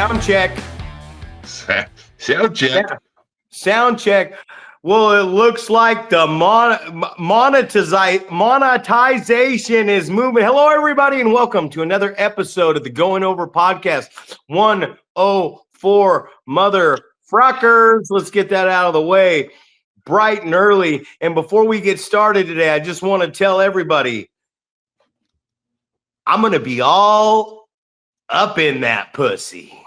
Sound check. Sound check. Yeah. Sound check. Well, it looks like the monetization is moving. Hello, everybody, and welcome to another episode of the Going Over Podcast. 104 mother fruckers. Let's get that out of the way bright and early. And before we get started today, I just want to tell everybody I'm going to be all up in that pussy.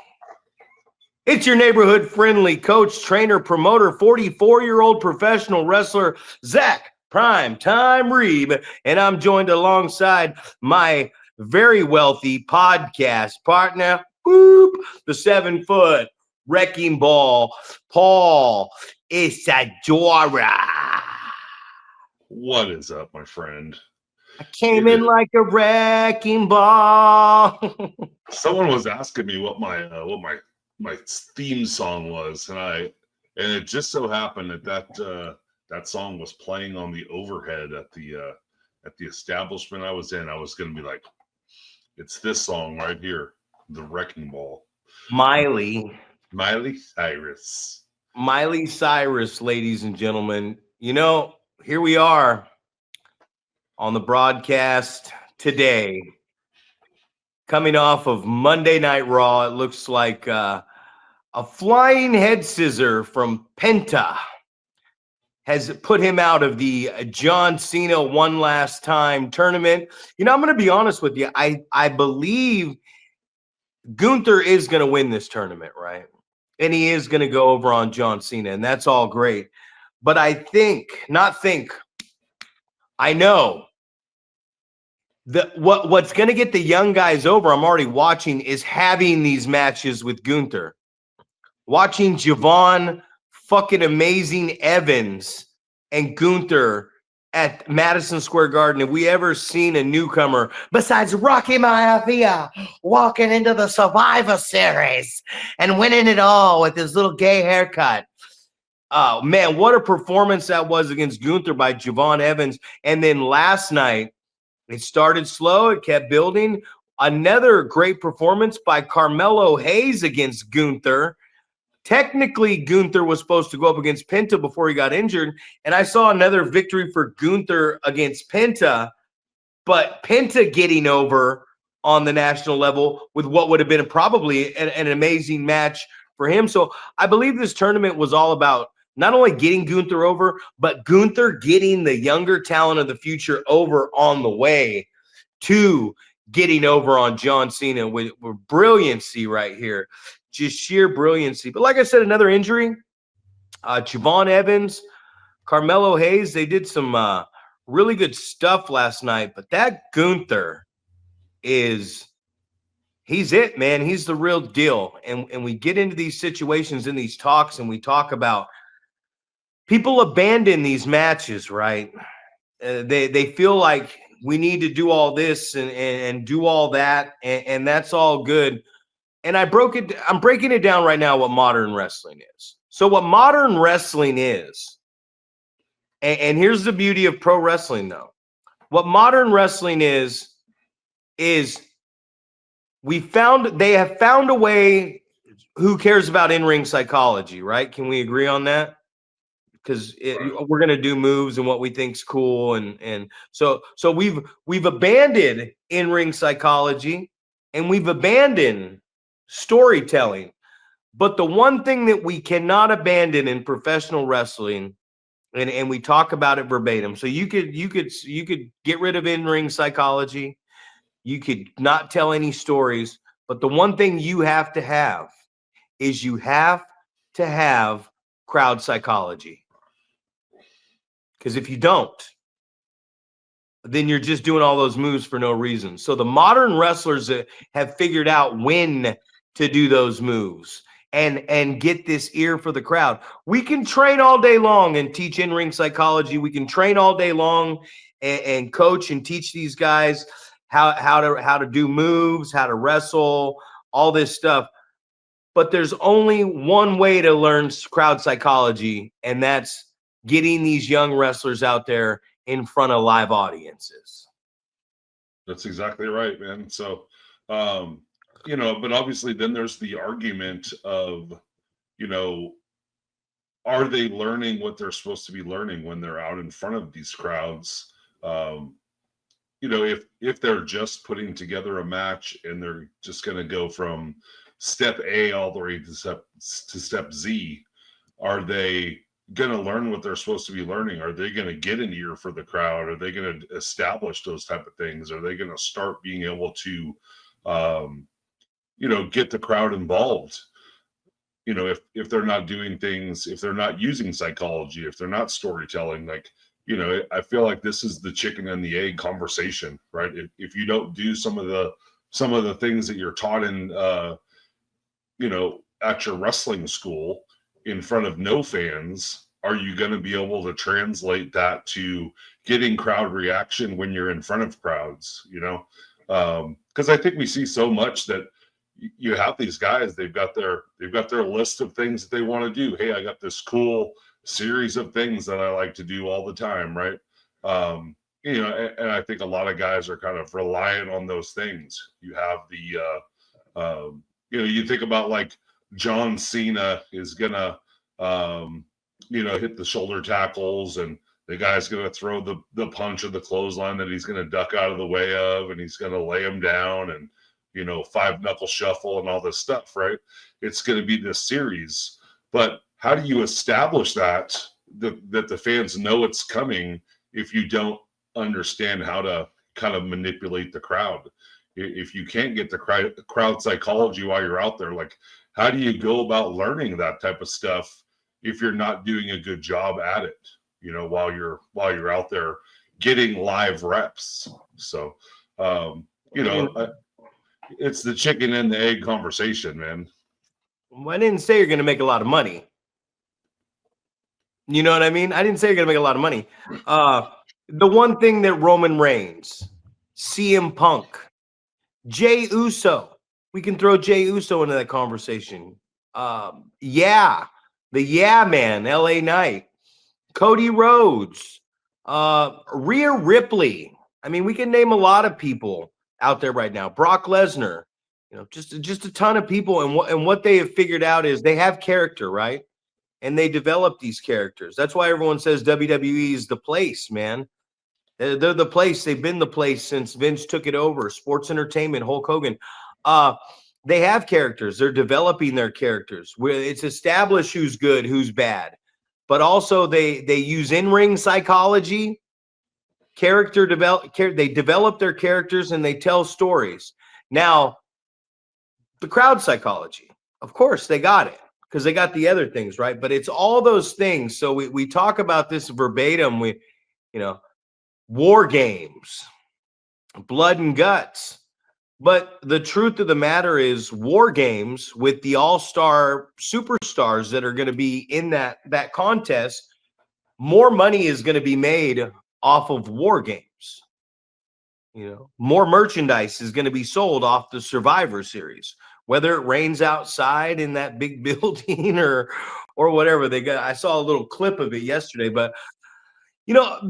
It's your neighborhood friendly coach, trainer, promoter, 44-year-old professional wrestler, Zack Primetime Reeb. And I'm joined alongside my very wealthy podcast partner, the 7-foot wrecking ball, Paul Isadora. What is up, my friend? I came in like a wrecking ball. Someone was asking me what my theme song was, and it just so happened that song was playing on the overhead at the establishment I was in. I was going to be like, it's this song right here, the Wrecking Ball. Miley Cyrus, ladies and gentlemen. You know, here we are on the broadcast today, coming off of Monday Night Raw. It looks like a flying head scissor from Penta has put him out of the John Cena one last time tournament. You know, I'm going to be honest with you. I believe Gunther is going to win this tournament, right? And he is going to go over on John Cena, and that's all great. But I know that what's going to get the young guys over, I'm already watching, is having these matches with Gunther. Watching Javon fucking amazing Evans and Gunther at Madison Square Garden. Have we ever seen a newcomer besides Rocky Maivia walking into the Survivor Series and winning it all with his little gay haircut? Oh, man, what a performance that was against Gunther by Javon Evans. And then last night, it started slow. It kept building. Another great performance by Carmelo Hayes against Gunther. Technically, Gunther was supposed to go up against Penta before he got injured. And I saw another victory for Gunther against Penta. But Penta getting over on the national level with what would have been probably an amazing match for him. So I believe this tournament was all about not only getting Gunther over, but Gunther getting the younger talent of the future over on the way to getting over on John Cena with brilliancy right here. Just sheer brilliancy. But like I said, another injury. Javon Evans, Carmelo Hayes, they did some really good stuff last night. But that Gunther he's it, man. He's the real deal. And we get into these situations in these talks, and we talk about people abandon these matches, right? They feel like we need to do all this and do all that, and that's all good. And I'm breaking it down right now what modern wrestling is. So what modern wrestling is, and here's the beauty of pro wrestling, though. What modern wrestling is they have found a way. Who cares about in-ring psychology, right? Can we agree on that? Because we're going to do moves and what we think's cool. And so we've abandoned in-ring psychology, and we've abandoned storytelling. But the one thing that we cannot abandon in professional wrestling, and we talk about it verbatim. So you could get rid of in-ring psychology. You could not tell any stories. But the one thing you have to have is you have to have crowd psychology. Because if you don't, then you're just doing all those moves for no reason. So the modern wrestlers have figured out when to do those moves and get this ear for the crowd. We can train all day long and teach in-ring psychology. We can train all day long and coach and teach these guys how to do moves, how to wrestle, all this stuff. But there's only one way to learn crowd psychology, and that's getting these young wrestlers out there in front of live audiences. That's exactly right, man. So but obviously then there's the argument of, you know, are they learning what they're supposed to be learning when they're out in front of these crowds? Um, if they're just putting together a match and they're just going to go from step A all the way to step Z, are they going to learn what they're supposed to be learning? Are they going to get an ear for the crowd? Are they going to establish those type of things? Are they going to start being able to, get the crowd involved? If they're not doing things, if they're not using psychology, if they're not storytelling, like, I feel like this is the chicken and the egg conversation, right? If you don't do some of the things that you're taught in, at your wrestling school in front of no fans, are you going to be able to translate that to getting crowd reaction when you're in front of crowds? Because I think we see so much that you have these guys, they've got their list of things that they want to do. Hey, I got this cool series of things that I like to do all the time, right? And I think a lot of guys are kind of reliant on those things. You have you think about like John Cena is gonna hit the shoulder tackles, and the guy's gonna throw the punch or the clothesline that he's gonna duck out of the way of, and he's gonna lay him down, and 5-knuckle shuffle and all this stuff, right? It's going to be this series. But how do you establish that the fans know it's coming if you don't understand how to kind of manipulate the crowd? If you can't get the crowd psychology while you're out there, like, how do you go about learning that type of stuff if you're not doing a good job at it, while you're out there getting live reps? So, it's the chicken and the egg conversation, man. Well, I didn't say you're going to make a lot of money. You know what I mean? I didn't say you're going to make a lot of money. The one thing that Roman Reigns, CM Punk, Jey Uso, we can throw Jey Uso into that conversation. The Yeah Man, LA Knight, Cody Rhodes, Rhea Ripley. I mean, we can name a lot of people out there right now. Brock Lesnar, just a ton of people. And what they have figured out is they have character, right? And they develop these characters. That's why everyone says WWE is the place, man. They're the place. They've been the place since Vince took it over. Sports entertainment, Hulk Hogan. They have characters. They're developing their characters. Where it's established who's good, who's bad. But also they use in-ring psychology. They develop their characters and they tell stories. Now, the crowd psychology, of course, they got it because they got the other things, right? But it's all those things. So we talk about this verbatim. War games, blood and guts. But the truth of the matter is, war games with the all-star superstars that are going to be in that contest, more money is going to be made off of war games. More merchandise is going to be sold off the Survivor Series, whether it rains outside in that big building or whatever. I saw a little clip of it yesterday, but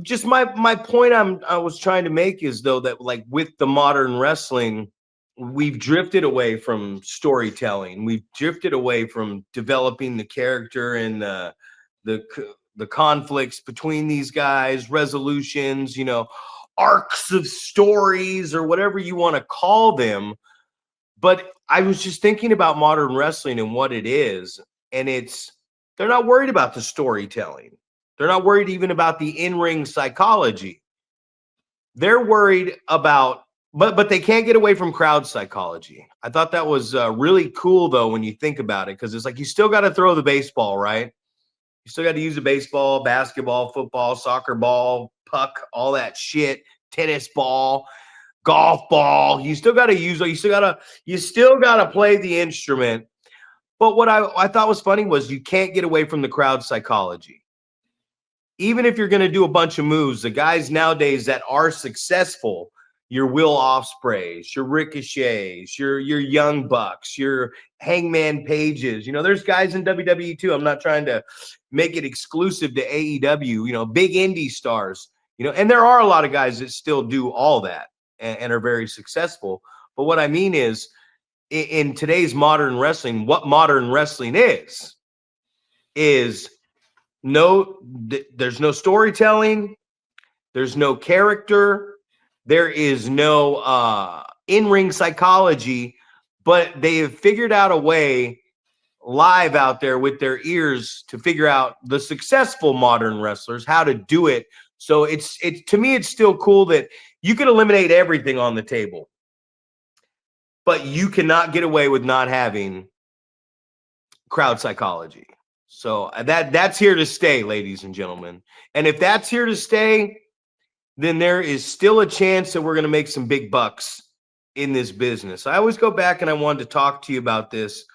just my point I was trying to make is, though, that like with the modern wrestling, we've drifted away from storytelling. We've drifted away from developing the character and the conflicts between these guys, resolutions, arcs of stories or whatever you want to call them. But I was just thinking about modern wrestling and what it is. And they're not worried about the storytelling. They're not worried even about the in-ring psychology. They're worried about, but they can't get away from crowd psychology. I thought that was really cool, though, when you think about it, because it's like you still got to throw the baseball, right? You still got to use the baseball, basketball, football, soccer ball, puck, all that shit, tennis ball, golf ball. You still got to use it. You still got to play the instrument. But what I thought was funny was you can't get away from the crowd psychology. Even if you're going to do a bunch of moves, the guys nowadays that are successful, your Will Ospreays, your Ricochets, your Young Bucks, your Hangman Pages. There's guys in WWE too. I'm not trying to make it exclusive to AEW, big indie stars, and there are a lot of guys that still do all that and are very successful. But what I mean is in today's modern wrestling, what modern wrestling is there's no storytelling, there's no character, there is no in-ring psychology, but they have figured out a way live out there with their ears to figure out the successful modern wrestlers how to do it. So it's to me, it's still cool that you can eliminate everything on the table, but you cannot get away with not having crowd psychology. So that's here to stay, ladies and gentlemen. And if that's here to stay, then there is still a chance that we're going to make some big bucks in this business. I always go back and I wanted to talk to you about this.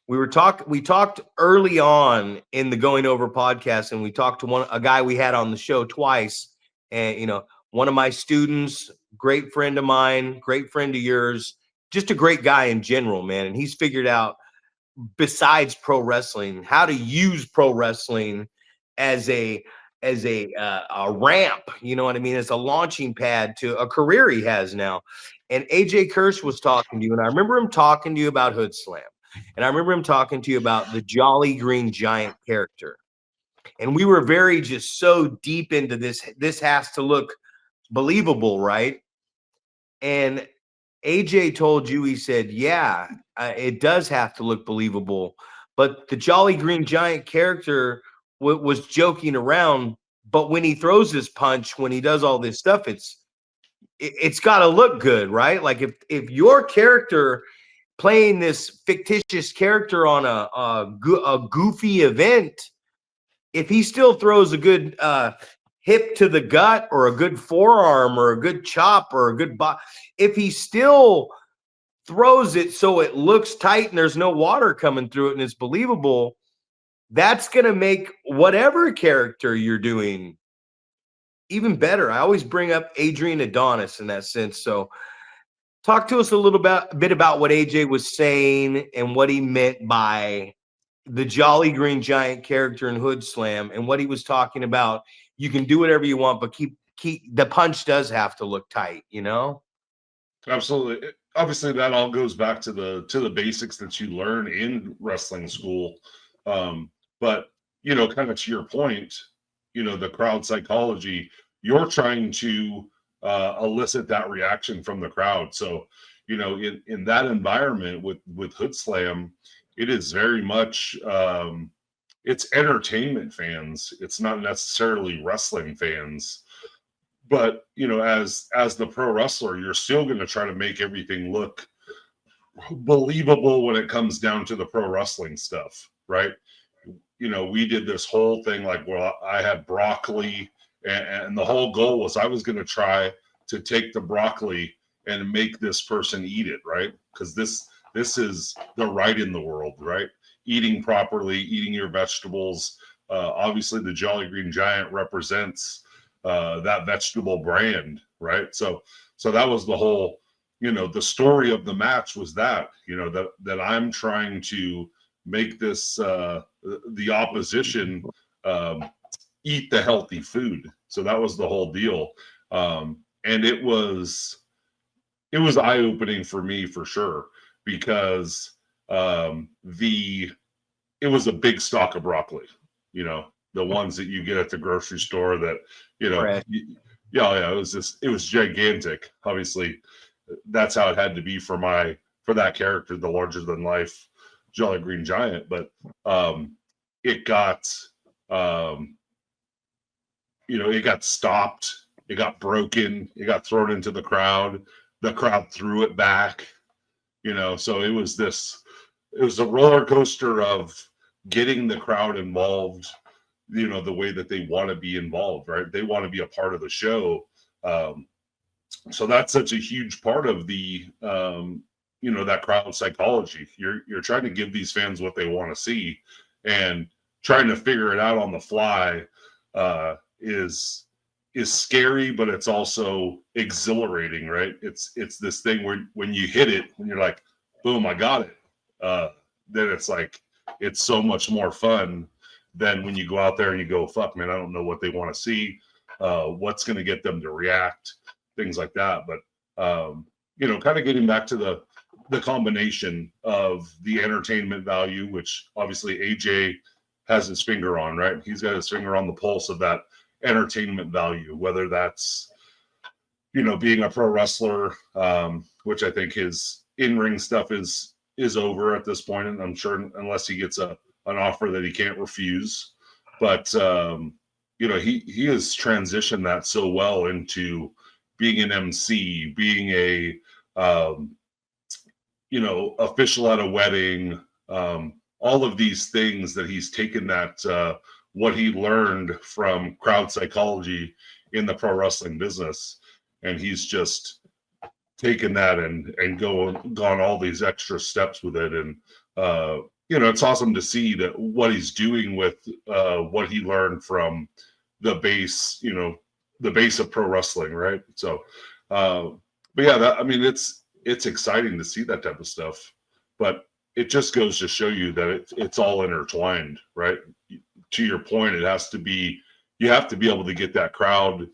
We talked early on in the Going Over podcast, and we talked to a guy we had on the show twice. And, one of my students, great friend of mine, great friend of yours, just a great guy in general, man. And he's figured out, besides pro wrestling, how to use pro wrestling as a ramp, you know what I mean, as a launching pad to a career he has now. And AJ Kirsch was talking to you, and I remember him talking to you about Hood Slam, and I remember him talking to you about the Jolly Green Giant character. And we were very just so deep into this. This has to look believable, right? And AJ told you, he said, yeah, it does have to look believable. But the Jolly Green Giant character was joking around. But when he throws this punch, when he does all this stuff, it's got to look good, right? Like if your character playing this fictitious character on a goofy event, if he still throws a good hip to the gut or a good forearm or a good chop or a good if he still throws it so it looks tight and there's no water coming through it and it's believable, that's going to make whatever character you're doing even better. I always bring up Adrian Adonis in that sense. So talk to us a bit about what AJ was saying and what he meant by the Jolly Green Giant character in Hood Slam, and what he was talking about. You can do whatever you want, but keep the punch does have to look tight, Absolutely. Obviously, that all goes back to the basics that you learn in wrestling school. But kind of to your point, the crowd psychology, you're trying to elicit that reaction from the crowd. So, in that environment with Hood Slam, it is very much it's entertainment fans. It's not necessarily wrestling fans. But as the pro wrestler, you're still going to try to make everything look believable when it comes down to the pro wrestling stuff, right? We did this whole thing like, well, I had broccoli, and the whole goal was I was going to try to take the broccoli and make this person eat it, right? Because this is the right in the world, right? Eating properly, eating your vegetables. Obviously, the Jolly Green Giant represents that vegetable brand, right? So that was the whole, the story of the match was that I'm trying to make this the opposition eat the healthy food. So that was the whole deal, and it was eye-opening for me for sure, because it was a big stock of broccoli, the ones that you get at the grocery store that, Right. it was gigantic. Obviously, that's how it had to be for that character, the larger than life Jolly Green Giant. But it got it got stopped, it got broken, it got thrown into the crowd threw it back, so it was a roller coaster of getting the crowd involved, the way that they want to be involved, right? They want to be a part of the show. So that's such a huge part of the that crowd psychology. You're trying to give these fans what they want to see, and trying to figure it out on the fly is scary, but it's also exhilarating, right? It's this thing where when you hit it, when you're like, boom, I got it, then it's like, it's so much more fun than when you go out there and you go, fuck, man, I don't know what they want to see, what's going to get them to react, things like that. But kind of getting back to the combination of the entertainment value, which obviously AJ has his finger on, right? He's got his finger on the pulse of that entertainment value, whether that's, being a pro wrestler, which I think his in-ring stuff is over at this point, and I'm sure unless he gets an offer that he can't refuse. But he has transitioned that so well into being an MC, being a official at a wedding, all of these things that he's taken that what he learned from crowd psychology in the pro wrestling business, and he's just taken that and gone all these extra steps with it. And it's awesome to see that what he's doing with what he learned from the base, the base of pro wrestling, right? So but yeah, it's exciting to see that type of stuff, but it just goes to show you that it's all intertwined, right? To your point, you have to be able to get that crowd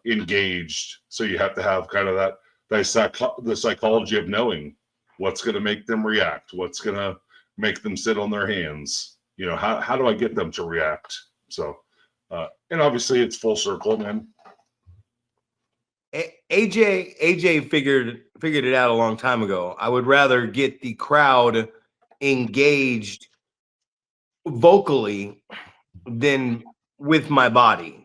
engaged. So you have to have kind of the psychology of knowing what's going to make them react, what's going to make them sit on their hands. How do I get them to react? So, and obviously it's full circle, man. AJ figured it out a long time ago. I would rather get the crowd engaged vocally than with my body.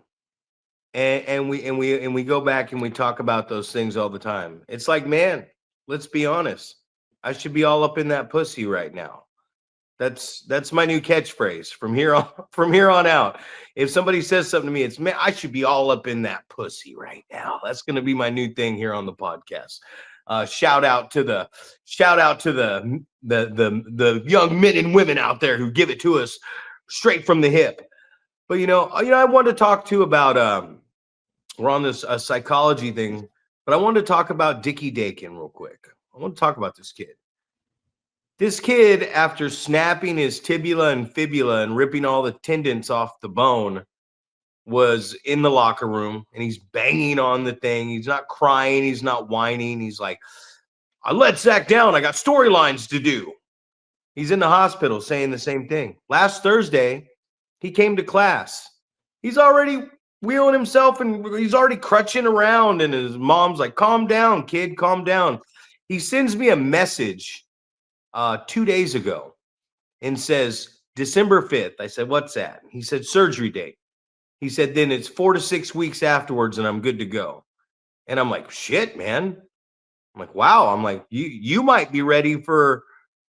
And we go back and we talk about those things all the time. It's like, man, let's be honest. I should be all up in that pussy right now. That's my new catchphrase from here on out. If somebody says something to me, it's, man, I should be all up in that pussy right now. That's going to be my new thing here on the podcast. Shout out to the young men and women out there who give it to us straight from the hip. But I wanted to talk too about we're on this psychology thing, but I wanted to talk about Dickie Dakin real quick. I want to talk about this kid. This kid, after snapping his tibia and fibula and ripping all the tendons off the bone, was in the locker room and he's banging on the thing. He's not crying. He's not whining. He's like, I let Zach down. I got storylines to do. He's in the hospital saying the same thing. Last Thursday, he came to class. He's already wheeling himself and he's already crutching around. And his mom's like, calm down, kid, calm down. He sends me a message 2 days ago and says, December 5th. I said, what's that? He said, surgery date. He said, then it's 4 to 6 weeks afterwards and I'm good to go. And I'm like, shit, man. I'm like, wow. I'm like, you might be ready for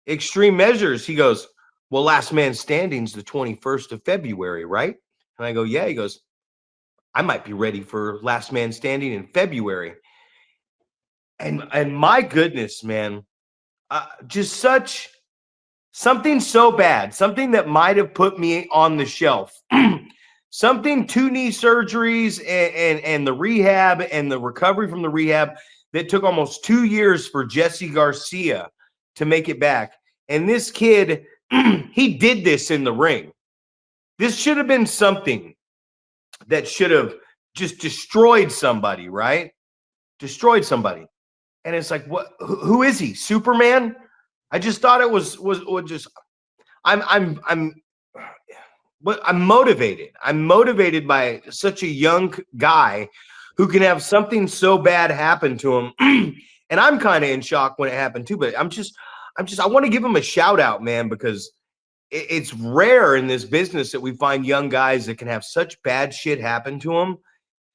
extreme measures. He goes, well, last man standing's the 21st of February, right? And I go, yeah. He goes, I might be ready for last man standing in February. And my goodness, man, just something so bad, something that might have put me on the shelf, something 2 knee surgeries and the rehab and the recovery from the rehab that took almost 2 years for Jesse Garcia to make it back. And this kid, he did this in the ring. This should have been something that should have just destroyed somebody, right? Destroyed somebody. And it's like, what? Who is he? Superman? I just thought it was just. I'm motivated. I'm motivated by such a young guy who can have something so bad happen to him, and I'm kind of in shock when it happened too. But I want to give him a shout out, man, because it's rare in this business that we find young guys that can have such bad shit happen to them.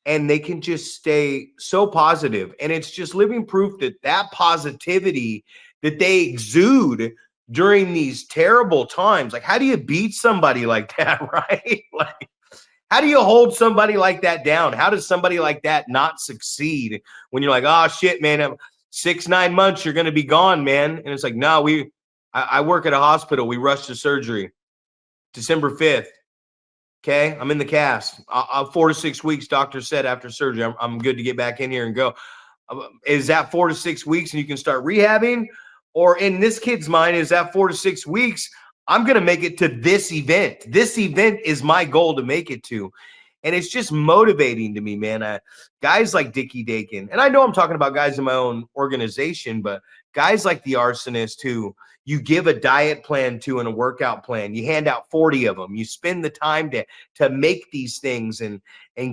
And they can just stay so positive. And it's just living proof that positivity that they exude during these terrible times. Like, how do you beat somebody like that, right? Like, how do you hold somebody like that down? How does somebody like that not succeed when you're like, oh, shit, man, 6-9 months, you're going to be gone, man. And it's like, no, I work at a hospital. We rushed to surgery December 5th. Okay, I'm in the cast. 4 to 6 weeks, doctor said after surgery, I'm good to get back in here and go. Is that 4 to 6 weeks and you can start rehabbing? Or in this kid's mind, is that 4 to 6 weeks? I'm going to make it to this event. This event is my goal to make it to. And it's just motivating to me, man. Guys like Dickie Dakin, and I know I'm talking about guys in my own organization, but guys like the Arsonist who you give a diet plan to and a workout plan, you hand out 40 of them, you spend the time to make these things and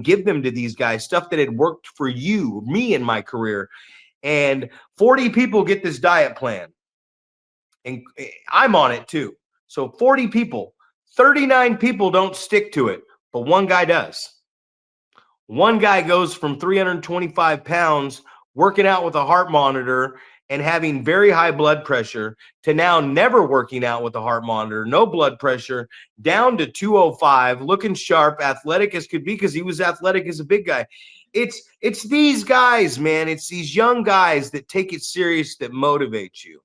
give them to these guys, stuff that had worked for you, me in my career. And 40 people get this diet plan. And I'm on it too. So 40 people, 39 people don't stick to it, but one guy does. One guy goes from 325 pounds working out with a heart monitor and having very high blood pressure to now never working out with a heart monitor, no blood pressure, down to 205, looking sharp, athletic as could be, because he was athletic as a big guy. It's these guys, man. It's these young guys that take it serious, that motivate you.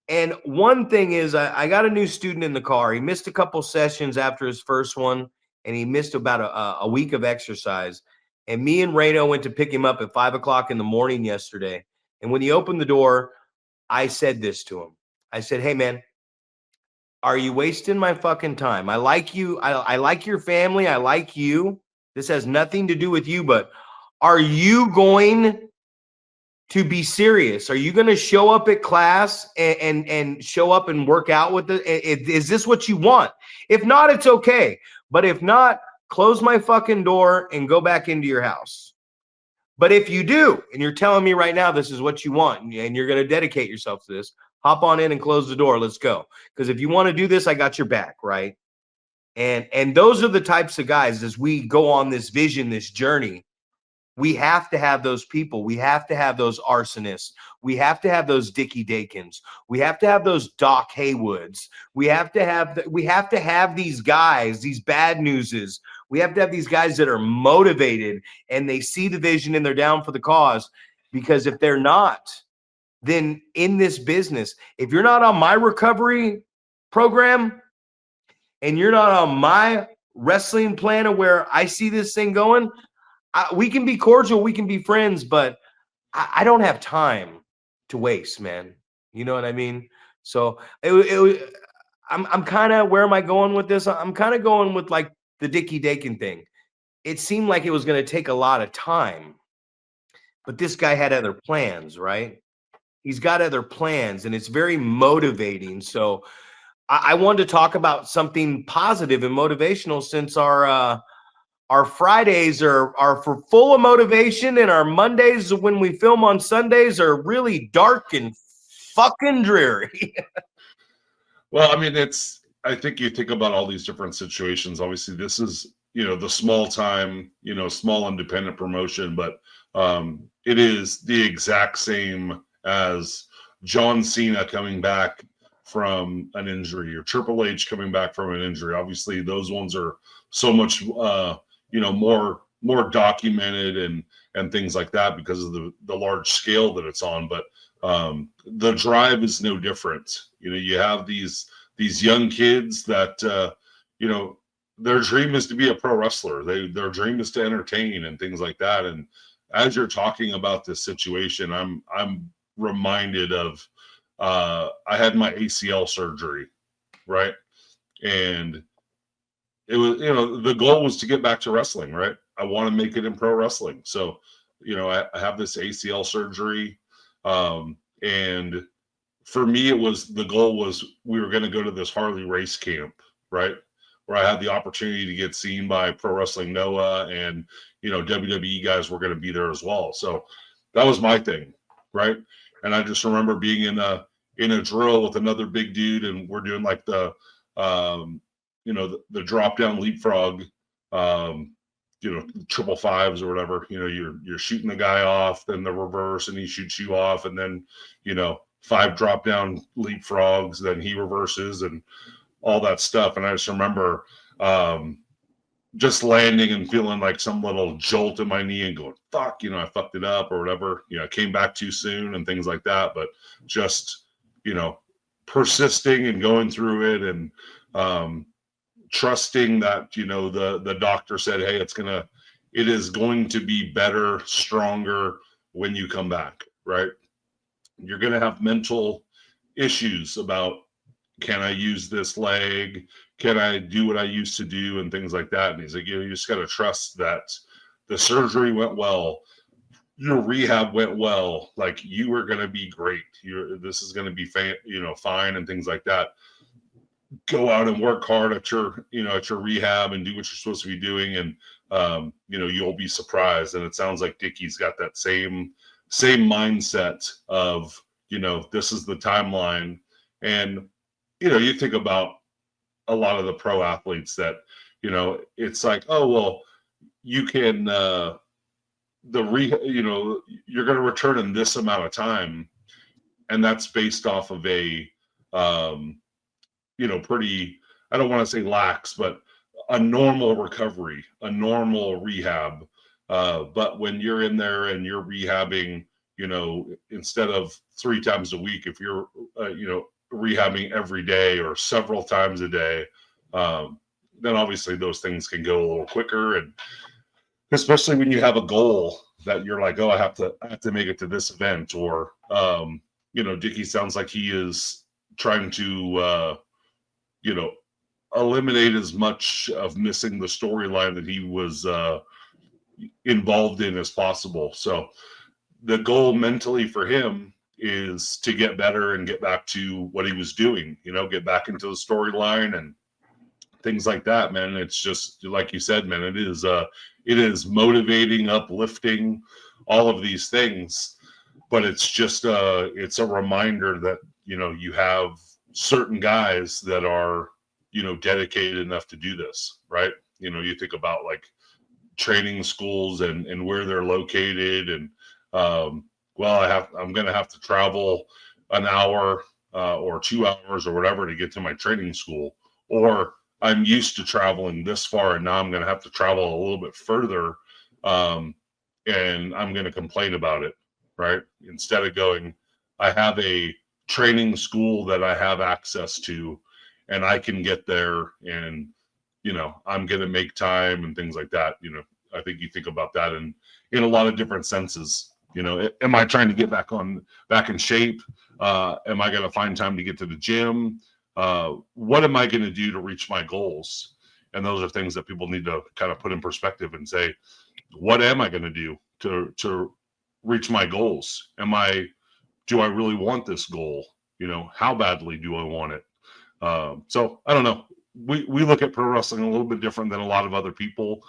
And one thing is, I got a new student in the car. He missed a couple sessions after his first one, and he missed about a week of exercise. And me and Reno went to pick him up at 5 o'clock in the morning yesterday. And when he opened the door, I said this to him. I said, hey, man, are you wasting my fucking time? I like you. I like your family. I like you. This has nothing to do with you, but are you going to be serious? Are you going to show up at class and show up and work out with it? Is this what you want? If not, it's okay. But if not, close my fucking door and go back into your house. But if you do, and you're telling me right now this is what you want, and you're going to dedicate yourself to this, hop on in and close the door. Let's go. Because if you want to do this, I got your back, right? And those are the types of guys, as we go on this vision, this journey, we have to have those people. We have to have those arsonists. We have to have those Dickie Dakins. We have to have those Doc Haywoods. We have to have these guys, these bad newses. We have to have these guys that are motivated and they see the vision and they're down for the cause. Because if they're not, then in this business, if you're not on my recovery program and you're not on my wrestling plan of where I see this thing going, we can be cordial, we can be friends, but I don't have time to waste, man. You know what I mean? So I'm kind of, where am I going with this? I'm kind of going with like the Dickie Dakin thing. It seemed like it was going to take a lot of time, but this guy had other plans, right? He's got other plans, and it's very motivating. So I wanted to talk about something positive and motivational, since our Fridays are for full of motivation, and our Mondays when we film on Sundays are really dark and fucking dreary. Well, I mean, I think you think about all these different situations. Obviously, this is, the small time, small independent promotion, but it is the exact same as John Cena coming back from an injury, or Triple H coming back from an injury. Obviously, those ones are so much more documented and things like that because of the large scale that it's on. But the drive is no different. You have these young kids that their dream is to be a pro wrestler. Their dream is to entertain and things like that. And as you're talking about this situation, I'm reminded of I had my ACL surgery, right? And it was, the goal was to get back to wrestling, right? I want to make it in pro wrestling. So, I have this ACL surgery. And for me, the goal was we were going to go to this Harley race camp, right? Where I had the opportunity to get seen by Pro Wrestling Noah, and, WWE guys were going to be there as well. So that was my thing, right? And I just remember being in a drill with another big dude, and we're doing like the drop down leapfrog, triple fives or whatever. You're shooting the guy off, then the reverse, and he shoots you off, and then 5 drop down leapfrogs, then he reverses, and all that stuff. And I just remember just landing and feeling like some little jolt in my knee and going, fuck, I fucked it up or whatever. I came back too soon and things like that. But just, persisting and going through it, and trusting that, the doctor said, hey, it is going to be better, stronger when you come back, right? You're going to have mental issues about, can I use this leg? Can I do what I used to do? And things like that. And he's like, you just got to trust that the surgery went well. your rehab went well, like you were going to be great. This is going to be fine and things like that. Go out and work hard at your rehab and do what you're supposed to be doing, and you'll be surprised. And it sounds like Dickie's got that same mindset of, this is the timeline. And you think about a lot of the pro athletes that, it's like, oh well, you can you're going to return in this amount of time, and that's based off of a pretty, I don't want to say lax, but a normal recovery, a normal rehab. But when you're in there and you're rehabbing, instead of 3 times a week, if you're, rehabbing every day or several times a day, then obviously those things can go a little quicker. And especially when you have a goal that you're like, oh, I have to make it to this event, or, Dickie sounds like he is trying to, eliminate as much of missing the storyline that he was involved in as possible. So the goal mentally for him is to get better and get back to what he was doing, get back into the storyline and things like that, man. It's just like you said, man, it is motivating, uplifting, all of these things. But it's just it's a reminder that, you have certain guys that are, dedicated enough to do this, right? You think about like training schools and where they're located, and I'm going to have to travel an hour or 2 hours or whatever to get to my training school, or I'm used to traveling this far and now I'm going to have to travel a little bit further, and I'm going to complain about it, right? Instead of going, I have a training school that I have access to and I can get there, and I'm going to make time and things like that. I think you think about that in a lot of different senses. Am I trying to get back in shape? Am I going to find time to get to the gym? What am I going to do to reach my goals? And those are things that people need to kind of put in perspective and say, what am I going to do to reach my goals? Do I really want this goal? How badly do I want it? So I don't know. We look at pro wrestling a little bit different than a lot of other people,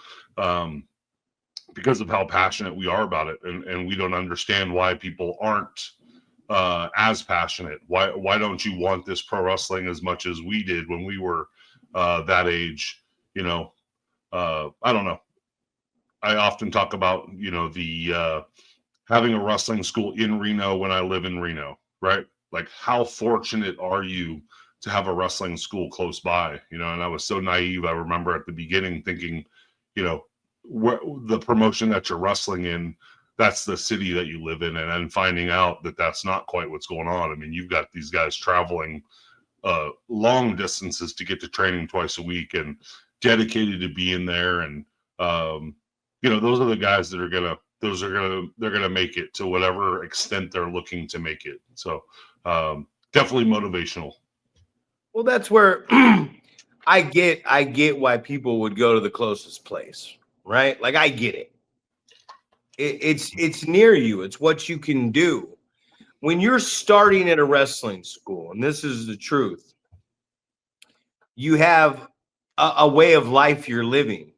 because of how passionate we are about it, and we don't understand why people aren't as passionate. Why don't you want this pro wrestling as much as we did when we were that age? I don't know. I often talk about the having a wrestling school in Reno when I live in Reno, right? Like, how fortunate are you to have a wrestling school close by? And I was so naive. I remember at the beginning thinking, the promotion that you're wrestling in, that's the city that you live in, and then finding out that that's not quite what's going on. I mean, you've got these guys traveling long distances to get to training twice a week and dedicated to being there. And those are the guys that they're gonna make it to whatever extent they're looking to make it. So definitely motivational. Well, that's where I get why people would go to the closest place, right? Like, I get it. It's near you. It's what you can do. When you're starting at a wrestling school, and this is the truth, you have a way of life you're living.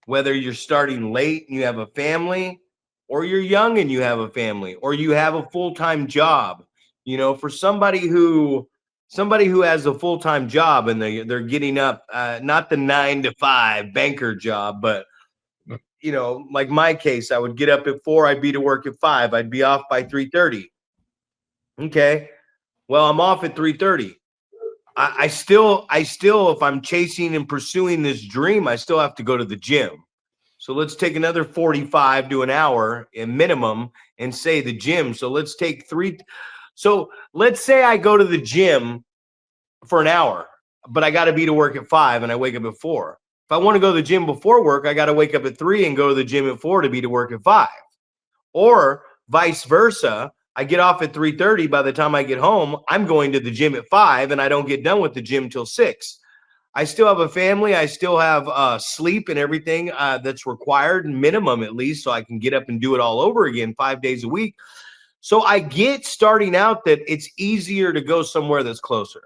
Whether you're starting late and you have a family, or you're young and you have a family, or you have a full-time job. For somebody who has a full-time job and they're getting up, not the 9-to-5 banker job, but like my case, I would get up at 4, I'd be to work at 5, I'd be off by 3:30. Okay. Well, I'm off at 3:30. I still, if I'm chasing and pursuing this dream, I still have to go to the gym. So let's take another 45 to an hour in minimum and say the gym. So let's take 3. So let's say I go to the gym for an hour, but I got to be to work at 5 and I wake up at 4. If I want to go to the gym before work, I got to wake up at 3 and go to the gym at 4 to be to work at 5. Or vice versa. I get off at 3:30. By the time I get home, I'm going to the gym at 5 and I don't get done with the gym till 6. I still have a family. I still have sleep and everything that's required, minimum at least, so I can get up and do it all over again 5 days a week. So I get starting out that it's easier to go somewhere that's closer.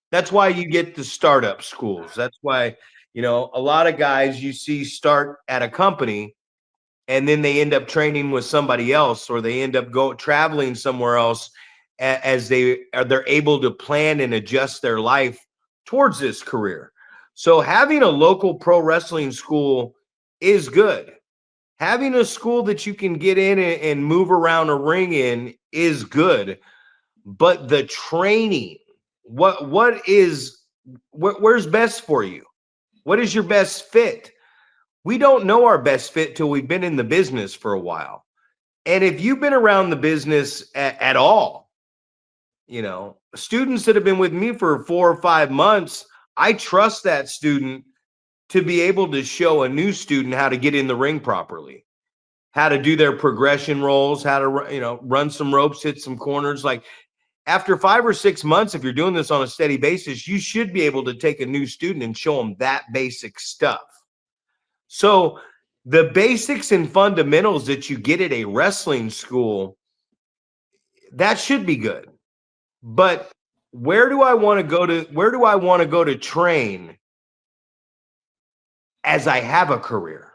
That's why you get the startup schools. That's why, a lot of guys you see start at a company and then they end up training with somebody else, or they end up traveling somewhere else as they're able to plan and adjust their life towards this career. So having a local pro wrestling school is good. Having a school that you can get in and move around a ring in is good. But the training, where's best for you? What is your best fit? We don't know our best fit till we've been in the business for a while. And if you've been around the business at all, students that have been with me for 4 or 5 months, I trust that student to be able to show a new student how to get in the ring properly, how to do their progression rolls, how to, run some ropes, hit some corners. Like after 5 or 6 months, if you're doing this on a steady basis, you should be able to take a new student and show them that basic stuff. So the basics and fundamentals that you get at a wrestling school, that should be good. But where do I want to go to train as I have a career?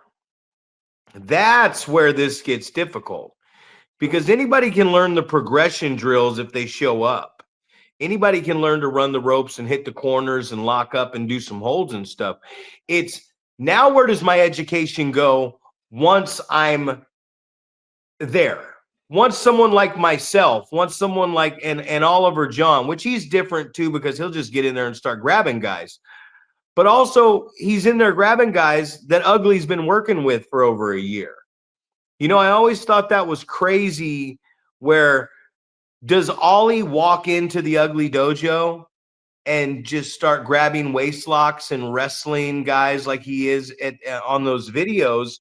That's where this gets difficult, because anybody can learn the progression drills if they show up. Anybody can learn to run the ropes and hit the corners and lock up and do some holds and stuff. It's now, where does my education go once I'm there? Once someone like myself, once someone like an Oliver John, which he's different too, because he'll just get in there and start grabbing guys. But also he's in there grabbing guys that Ugly's been working with for over a year. I always thought that was crazy. Where does Ollie walk into the Ugly dojo and just start grabbing waist locks and wrestling guys like he is on those videos,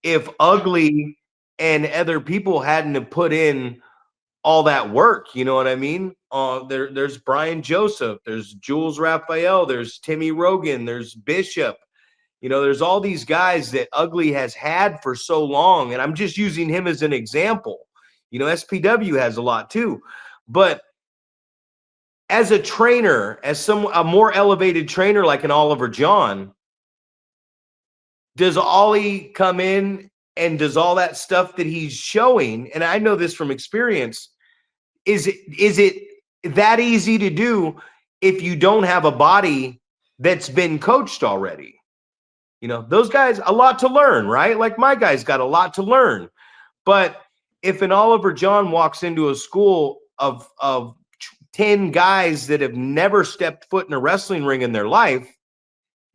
if Ugly and other people hadn't have put in all that work? You know what I mean? There's Brian Joseph, there's Jules Raphael, there's Timmy Rogan, there's Bishop. There's all these guys that Ugly has had for so long, and I'm just using him as an example. SPW has a lot too. But as a trainer, a more elevated trainer like an Oliver John, does Ollie come in and does all that stuff that he's showing? And I know this from experience. Is it that easy to do if you don't have a body that's been coached already? Those guys, a lot to learn, right? Like my guy's got a lot to learn. But if an Oliver John walks into a school of 10 guys that have never stepped foot in a wrestling ring in their life,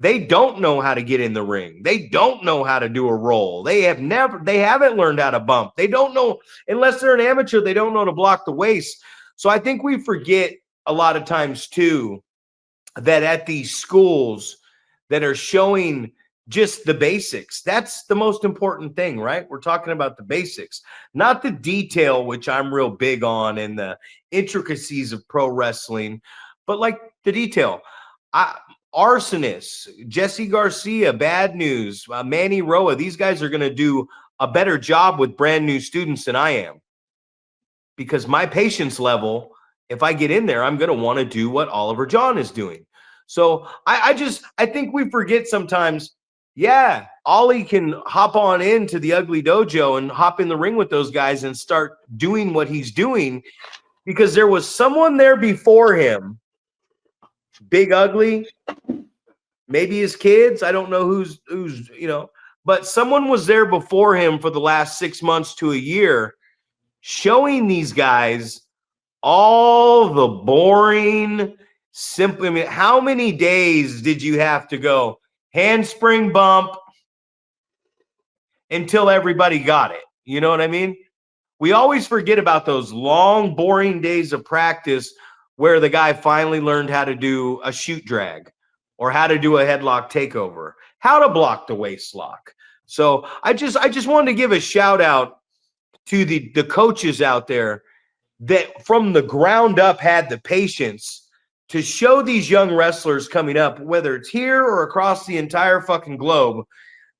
they don't know how to get in the ring. They don't know how to do a roll. They haven't learned how to bump. They don't know, unless they're an amateur, they don't know to block the waist. So I think we forget a lot of times too, that at these schools that are showing just the basics, that's the most important thing, right? We're talking about the basics, not the detail, which I'm real big on, and the intricacies of pro wrestling, but like the detail. Arsonist, Jesse Garcia, Bad News, Manny Roa, these guys are going to do a better job with brand new students than I am, because my patience level, if I get in there, I'm going to want to do what Oliver John is doing. So I think we forget sometimes. Yeah, Ollie can hop on into the Ugly dojo and hop in the ring with those guys and start doing what he's doing, because there was someone there before him, Big Ugly, maybe his kids. I don't know who's, but someone was there before him for the last 6 months to a year, showing these guys all the boring, simple. I mean, how many days did you have to go handspring bump until everybody got it? You know what I mean? We always forget about those long, boring days of practice where the guy finally learned how to do a shoot drag, or how to do a headlock takeover, how to block the waist lock. So I just wanted to give a shout out to the coaches out there that from the ground up had the patience to show these young wrestlers coming up, whether it's here or across the entire fucking globe,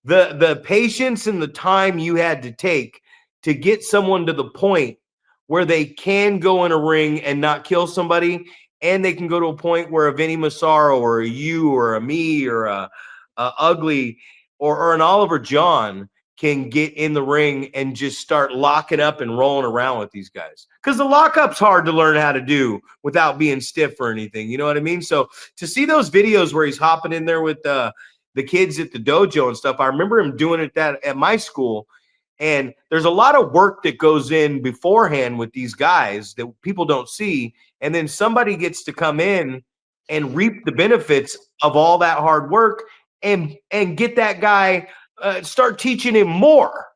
the patience and the time you had to take to get someone to the point where they can go in a ring and not kill somebody, and they can go to a point where a Vinny Massaro or a you or a me or a Ugly or an Oliver John can get in the ring and just start locking up and rolling around with these guys. Because the lockup's hard to learn how to do without being stiff or anything. You know what I mean? So to see those videos where he's hopping in there with the kids at the dojo and stuff, I remember him doing it at my school. And there's a lot of work that goes in beforehand with these guys that people don't see. And then somebody gets to come in and reap the benefits of all that hard work and get that guy, start teaching him more.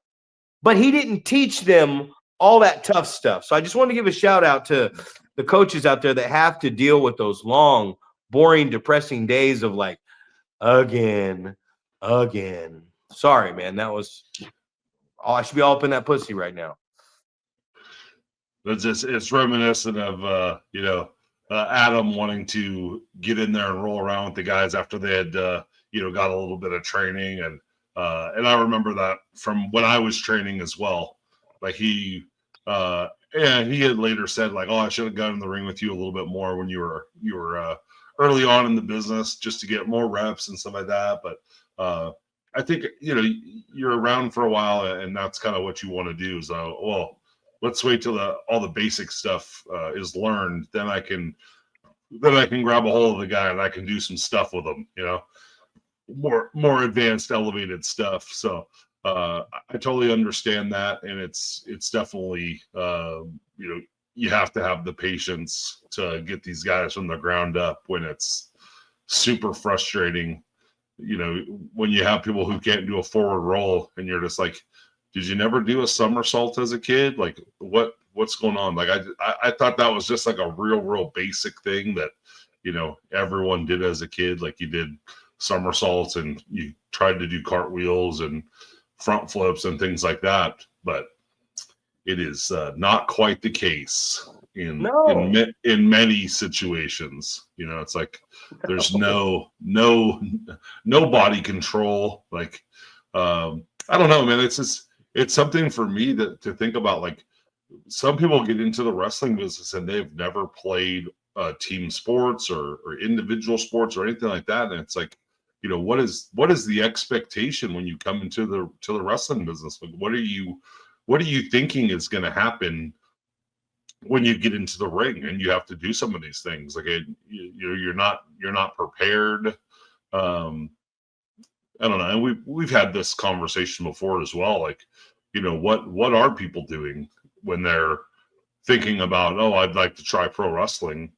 But he didn't teach them all that tough stuff. So I just want to give a shout out to the coaches out there that have to deal with those long, boring, depressing days of like, again. Sorry, man. That was, I should be all up in that pussy right now. It's reminiscent of, Adam wanting to get in there and roll around with the guys after they had, got a little bit of training. And I remember that from when I was training as well. Like he had later said like, oh, I should have gotten in the ring with you a little bit more when you were early on in the business just to get more reps and stuff like that. But I think, you're around for a while and that's kind of what you want to do. So, let's wait till all the basic stuff is learned. Then I can grab a hold of the guy and I can do some stuff with him, more advanced, elevated stuff. So I totally understand that. And it's definitely, you have to have the patience to get these guys from the ground up when it's super frustrating. When you have people who can't do a forward roll and you're just like, did you never do a somersault as a kid? Like what's going on? Like I thought that was just like a real basic thing that, everyone did as a kid. Like you did somersaults and you tried to do cartwheels and front flips and things like that. But it is not quite the case in many situations. It's like there's no body control. Like I don't know, man. It's something for me to think about. Like some people get into the wrestling business and they've never played team sports or individual sports or anything like that. And it's like, what is the expectation when you come into the wrestling business? Like, what are you thinking is going to happen when you get into the ring and you have to do some of these things? Like you're not prepared. I don't know. And we've had this conversation before as well. Like, what are people doing when they're thinking about, oh, I'd like to try pro wrestling.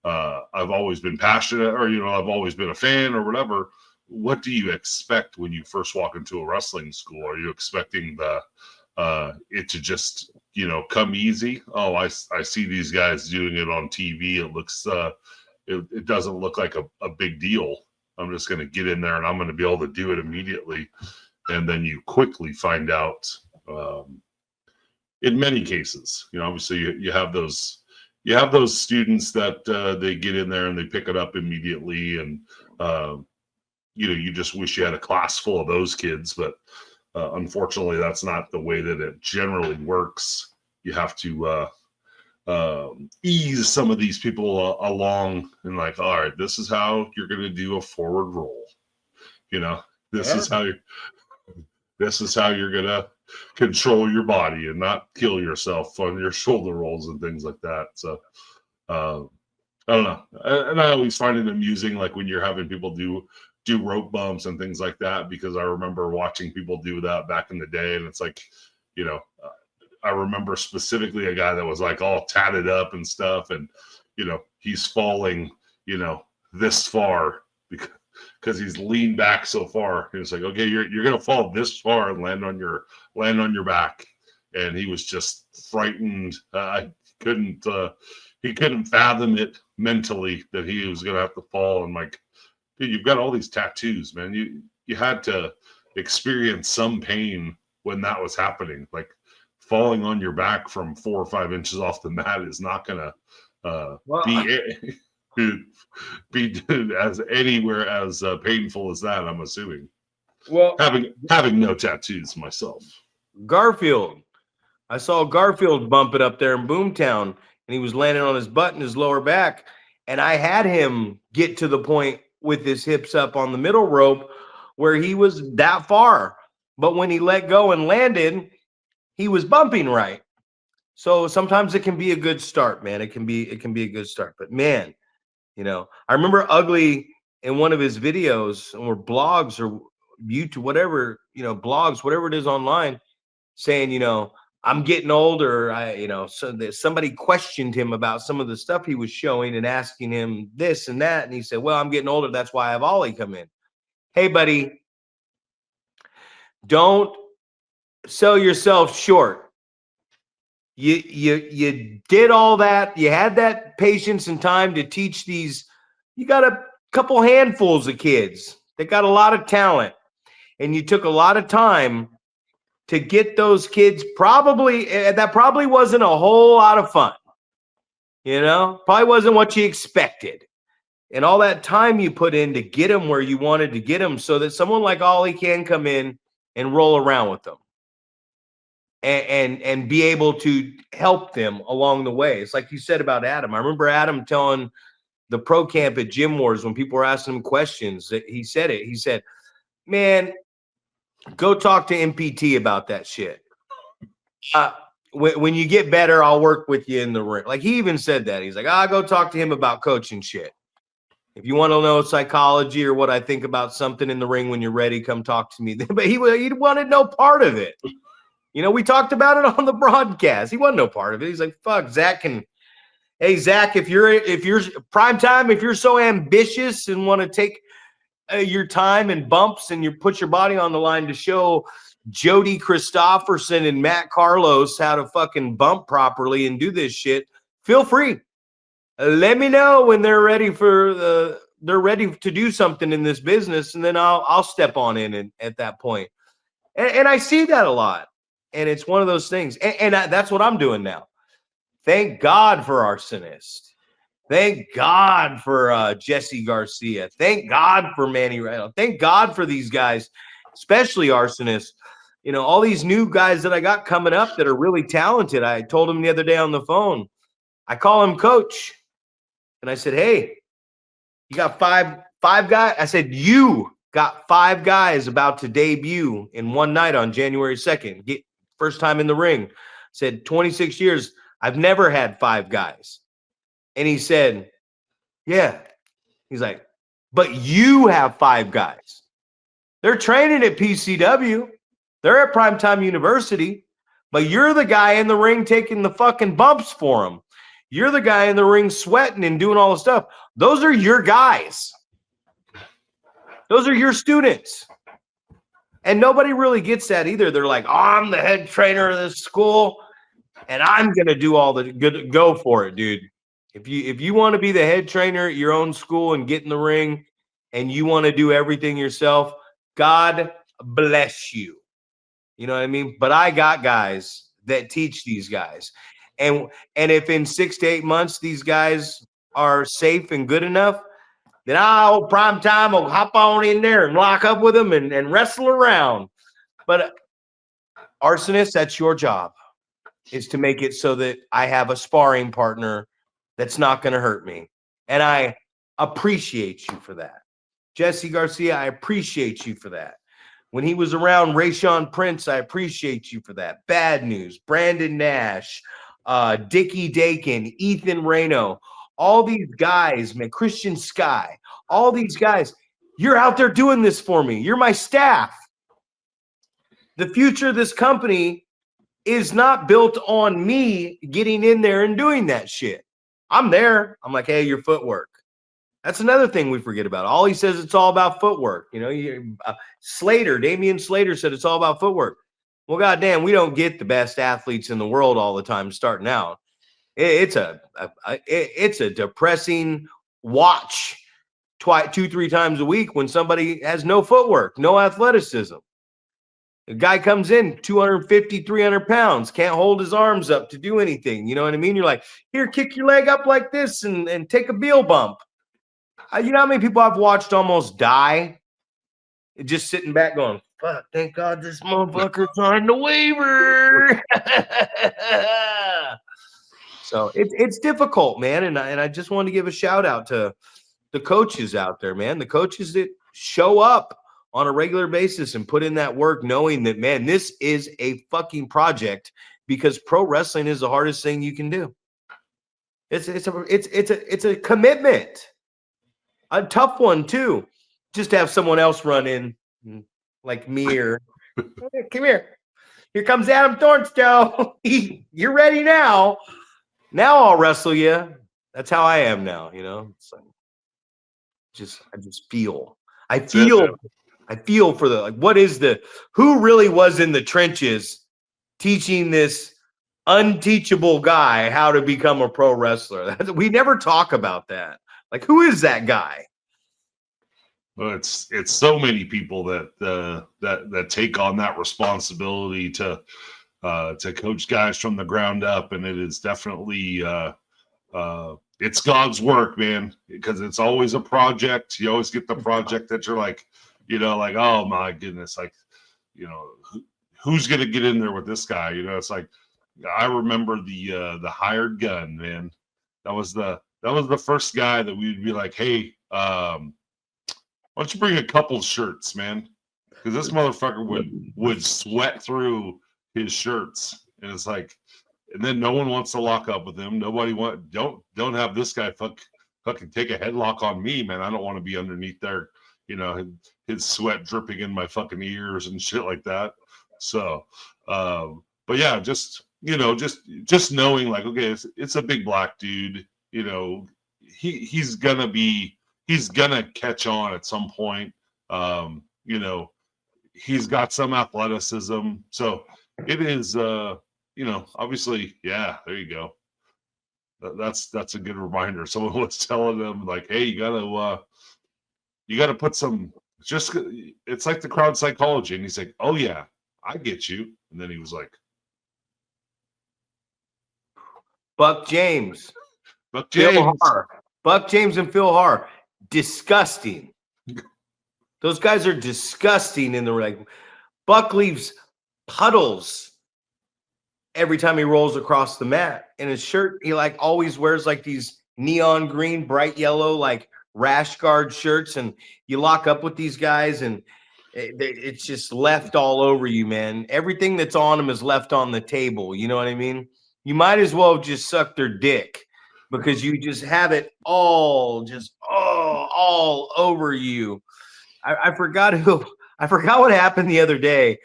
I've always been passionate, or, I've always been a fan or whatever. What do you expect when you first walk into a wrestling school? Are you expecting it to just, come easy? Oh, I see these guys doing it on TV. It looks, it doesn't look like a big deal. I'm just going to get in there and I'm going to be able to do it immediately. And then you quickly find out, in many cases, obviously you have those students that they get in there and they pick it up immediately. And, you just wish you had a class full of those kids, but unfortunately that's not the way that it generally works. You have to, ease some of these people along and like, all right, this is how you're going to do a forward roll. This is how you're going to control your body and not kill yourself on your shoulder rolls and things like that. So, I don't know. And I always find it amusing, like when you're having people do rope bumps and things like that, because I remember watching people do that back in the day. And it's like, I remember specifically a guy that was like all tatted up and stuff. And, he's falling, this far because he's leaned back so far. And it's like, okay, you're going to fall this far and land on your back. And he was just frightened. He couldn't fathom it mentally that he was going to have to fall. And like, dude, you've got all these tattoos, man. You had to experience some pain when that was happening. Like, falling on your back from 4 or 5 inches off the mat is not going to be it. be as anywhere as painful as that. I'm assuming. Well, Having no tattoos myself. Garfield. I saw Garfield bumping up there in Boomtown, and he was landing on his butt and his lower back. And I had him get to the point with his hips up on the middle rope where he was that far. But when he let go and landed, he was bumping right. So sometimes it can be a good start, man. It can be a good start. But man, I remember Ugly in one of his videos or blogs or YouTube, whatever, blogs, whatever it is online, saying, I'm getting older. So that somebody questioned him about some of the stuff he was showing and asking him this and that. And he said, well, I'm getting older. That's why I have Ollie come in. Hey, buddy, don't sell yourself short. You did all that. You had that patience and time to teach these. You got a couple handfuls of kids that got a lot of talent. And you took a lot of time to get those kids that probably wasn't a whole lot of fun, probably wasn't what you expected. And all that time you put in to get them where you wanted to get them so that someone like Ollie can come in and roll around with them and be able to help them along the way. It's like you said about Adam. I remember Adam telling the pro camp at Gym Wars when people were asking him questions, that he said it. He said, man, go talk to MPT about that shit. When you get better, I'll work with you in the ring. Like he even said that. He's like, I'll go talk to him about coaching shit. If you want to know psychology or what I think about something in the ring when you're ready, come talk to me. But he wanted no part of it. We talked about it on the broadcast. He wanted no part of it. He's like, fuck, Zach hey, Zach, if you're prime time, if you're so ambitious and want to take your time and bumps and you put your body on the line to show Jody Christopherson and Matt Carlos how to fucking bump properly and do this shit, feel free. Let me know when they're ready to do something in this business, and then I'll step on in at that point. And I see that a lot. And it's one of those things. And that's what I'm doing now. Thank God for Arsonist. Thank God for Jesse Garcia. Thank God for Manny Rado. Thank God for these guys, especially Arsonist. All these new guys that I got coming up that are really talented. I told him the other day on the phone, I call him coach. And I said, hey, you got five guys. I said, you got 5 guys about to debut in one night on January 2nd. First time in the ring. I said, 26 years, I've never had 5 guys. And he said, yeah. He's like, but you have 5 guys. They're training at PCW. They're at Primetime University. But you're the guy in the ring taking the fucking bumps for them. You're the guy in the ring sweating and doing all the stuff. Those are your guys. Those are your students. And nobody really gets that either. They're like, oh, I'm the head trainer of this school, and I'm going to do all the good. Go for it, dude. If you want to be the head trainer at your own school and get in the ring and you want to do everything yourself, God bless you. You know what I mean? But I got guys that teach these guys. And if in 6 to 8 months these guys are safe and good enough, then prime time will hop on in there and lock up with them and wrestle around. But Arsonist, that's your job, is to make it so that I have a sparring partner that's not going to hurt me. And I appreciate you for that. Jesse Garcia, I appreciate you for that. When he was around Rayshawn Prince, I appreciate you for that. Bad News, Brandon Nash, Dickie Dakin, Ethan Reno, all these guys, man, Christian Sky, all these guys, you're out there doing this for me. You're my staff. The future of this company is not built on me getting in there and doing that shit. I'm there. I'm like, hey, your footwork. That's another thing we forget about. All he says, it's all about footwork. Damian Slater said it's all about footwork. Well, goddamn, we don't get the best athletes in the world all the time starting out. It's a depressing watch 2-3 times a week when somebody has no footwork, no athleticism. The guy comes in 250, 300 pounds, can't hold his arms up to do anything. You know what I mean? You're like, here, kick your leg up like this and take a heel bump. You know how many people I've watched almost die just sitting back going, fuck, thank God this motherfucker signed the waiver. So it's difficult, man. And I just want to give a shout out to the coaches out there, man. The coaches that show up on a regular basis and put in that work, knowing that, man, this is a fucking project, because pro wrestling is the hardest thing you can do. It's a commitment, a tough one too. Just to have someone else run in like me or come here. Here comes Adam Thornstowe. You're ready now. Now I'll wrestle you. That's how I am now, you know. It's like, I just feel. I feel for the, like, what is who really was in the trenches teaching this unteachable guy how to become a pro wrestler? We never talk about that. Like, who is that guy? Well, it's so many people that take on that responsibility to coach guys from the ground up, and it is definitely it's God's work, man, because it's always a project. You always get the project that you're like, you know, like, oh my goodness, like, you know, who's gonna get in there with this guy? You know, it's like, I remember the hired gun, man. That was the first guy that we'd be like, hey, why don't you bring a couple shirts, man? Because this motherfucker would sweat through his shirts, and it's like, and then no one wants to lock up with him. Nobody don't have this guy fucking take a headlock on me, man. I don't want to be underneath there, you know, his sweat dripping in my fucking ears and shit like that. So, but yeah, just, you know, just knowing, like, okay, it's a big black dude, you know, he's gonna catch on at some point. You know, he's got some athleticism, so it is, you know, obviously, yeah, there you go. That's a good reminder. Someone was telling them, like, hey, you gotta put some, just, it's like the crowd psychology. And he's like, oh yeah, I get you. And then he was like, Buck James and Phil Har, disgusting. Those guys are disgusting in the ring. Buck leaves puddles every time he rolls across the mat. In his shirt, he like always wears like these neon green, bright yellow, like rash guard shirts, and you lock up with these guys and it's just left all over you, man. Everything that's on them is left on the table. You know what I mean? You might as well just suck their dick, because you just have it all over you. I forgot what happened the other day.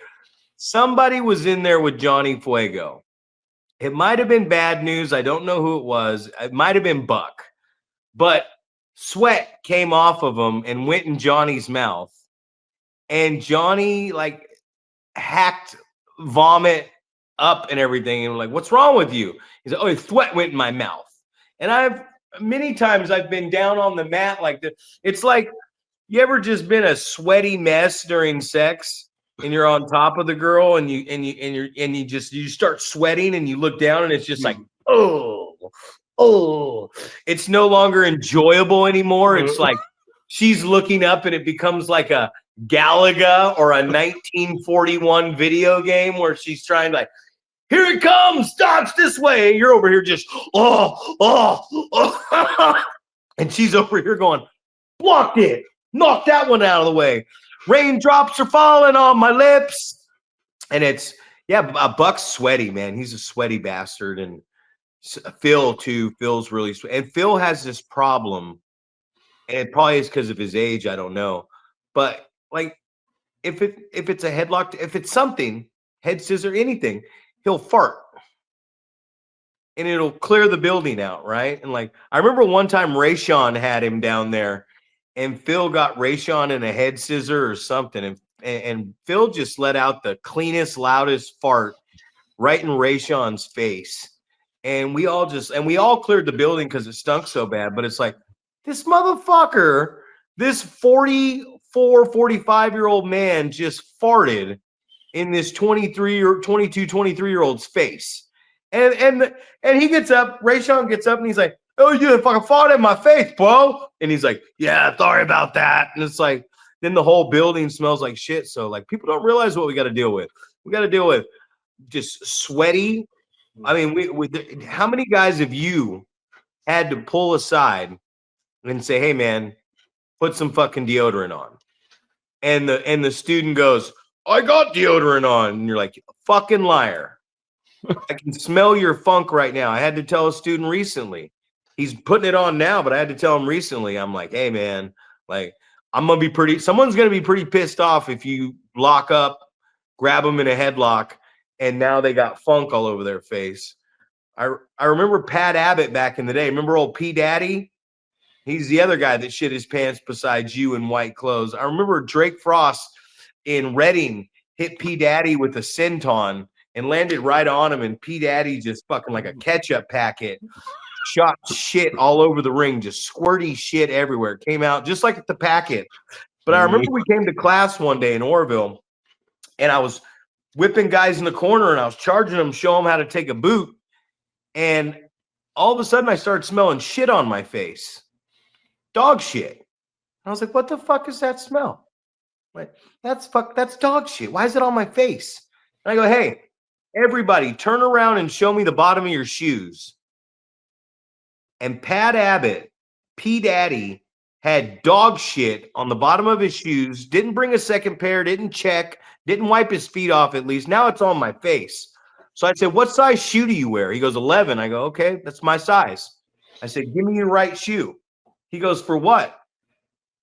Somebody was in there with Johnny Fuego. It might have been Bad News. I don't know who it was. It might have been Buck. But sweat came off of him and went in Johnny's mouth. And Johnny, like, hacked vomit up and everything. And like, what's wrong with you? He's like, oh, sweat went in my mouth. And many times I've been down on the mat like this. It's like, you ever just been a sweaty mess during sex? And you're on top of the girl, and you start sweating, and you look down, and it's just like, oh, it's no longer enjoyable anymore. It's like she's looking up, and it becomes like a Galaga or a 1941 video game where she's trying to, like, here it comes, dodge this way. And you're over here just, and she's over here going, blocked it, knock that one out of the way. Raindrops are falling on my lips. And it's, yeah, Buck's sweaty, man. He's a sweaty bastard. And Phil, too. Phil's really sweaty. And Phil has this problem. And it probably is because of his age. I don't know. But, like, if it's a headlock, if it's something, head scissor, anything, he'll fart. And it'll clear the building out, right? And, like, I remember one time Rayshawn had him down there. And Phil got Rayshawn in a head scissor or something. And Phil just let out the cleanest, loudest fart right in Rayshawn's face. And we all cleared the building because it stunk so bad. But it's like, this motherfucker, this 44, 45-year-old man just farted in this 23 or 22, 23-year-old's face. And he gets up, Rayshawn gets up and he's like, oh, you fucking fought in my face, bro. And he's like, yeah, sorry about that. And it's like, then the whole building smells like shit. So like people don't realize what we got to deal with. We got to deal with just sweaty. I mean, how many guys have you had to pull aside and say, hey man, put some fucking deodorant on? And the student goes, I got deodorant on. And you're like, fucking liar. I can smell your funk right now. I had to tell a student recently. He's putting it on now, but I had to tell him recently. I'm like, hey man, like someone's gonna be pretty pissed off if you lock up, grab them in a headlock, and now they got funk all over their face. I remember Pat Abbott back in the day. Remember old P Daddy? He's the other guy that shit his pants besides you in white clothes. I remember Drake Frost in Reading hit P Daddy with a senton and landed right on him, and P Daddy just fucking like a ketchup packet shot shit all over the ring, just squirty shit everywhere. Came out just like the packet. But I remember we came to class one day in Orville, and I was whipping guys in the corner, and I was charging them, showing them how to take a boot. And all of a sudden, I started smelling shit on my face. Dog shit. And I was like, what the fuck is that smell? Like, that's dog shit. Why is it on my face? And I go, hey, everybody, turn around and show me the bottom of your shoes. And Pat Abbott, P Daddy, had dog shit on the bottom of his shoes, didn't bring a second pair, didn't check, didn't wipe his feet off at least. Now it's on my face. So I said, what size shoe do you wear? He goes, 11. I go, okay, that's my size. I said, give me your right shoe. He goes, for what?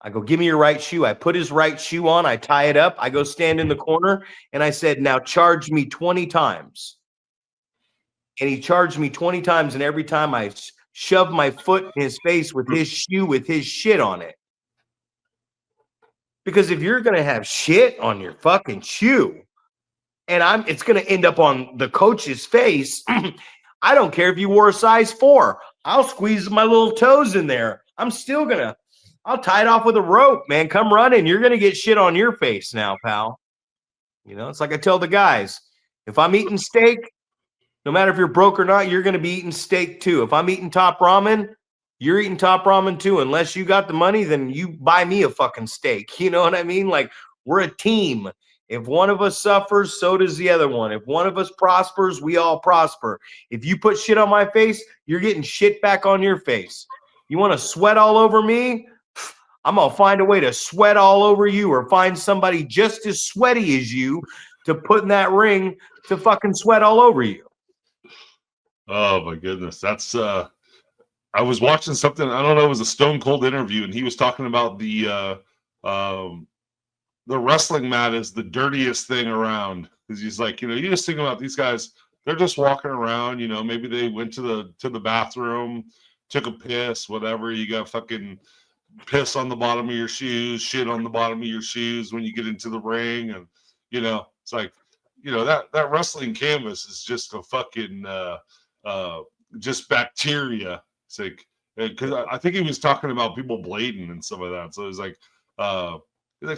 I go, give me your right shoe. I put his right shoe on. I tie it up. I go stand in the corner. And I said, now charge me 20 times. And he charged me 20 times. And every time I shoved my foot in his face with his shoe with his shit on it. Because if you're going to have shit on your fucking shoe, and it's going to end up on the coach's face, I don't care if you wore a size 4. I'll squeeze my little toes in there. I'll tie it off with a rope, man. Come running. You're going to get shit on your face now, pal. You know, it's like I tell the guys, if I'm eating steak, no matter if you're broke or not, you're going to be eating steak too. If I'm eating top ramen, you're eating top ramen too. Unless you got the money, then you buy me a fucking steak. You know what I mean? Like, we're a team. If one of us suffers, so does the other one. If one of us prospers, we all prosper. If you put shit on my face, you're getting shit back on your face. You want to sweat all over me? I'm going to find a way to sweat all over you, or find somebody just as sweaty as you to put in that ring to fucking sweat all over you. Oh my goodness. That's I was watching something, I don't know, it was a Stone Cold interview, and he was talking about the wrestling mat is the dirtiest thing around. Because he's like, you just think about these guys, they're just walking around, maybe they went to the bathroom, took a piss, whatever. You got fucking piss on the bottom of your shoes, shit on the bottom of your shoes when you get into the ring. And it's like, that wrestling canvas is just a fucking just bacteria. It's like, because I think he was talking about people blading and some of that. So it's like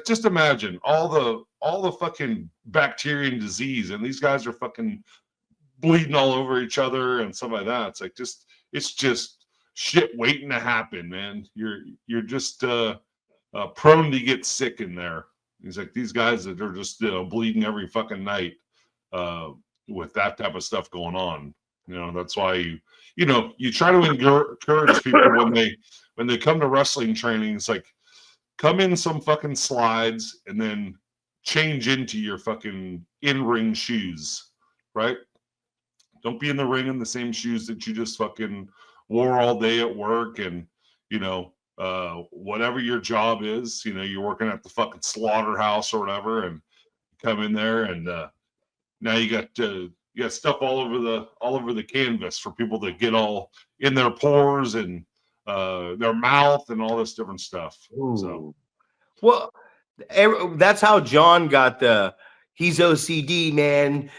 just imagine all the fucking bacteria and disease, and these guys are fucking bleeding all over each other and some of that. It's like it's just shit waiting to happen, man. You're just prone to get sick in there. He's like, these guys that are just bleeding every fucking night with that type of stuff going on. That's why you try to encourage people when they come to wrestling training. It's like, come in some fucking slides and then change into your fucking in-ring shoes, right? Don't be in the ring in the same shoes that you just fucking wore all day at work. And whatever your job is, you're working at the fucking slaughterhouse or whatever, and come in there and now you got stuff all over the canvas for people to get all in their pores and their mouth and all this different stuff. Ooh. So, well, that's how John got he's OCD, man.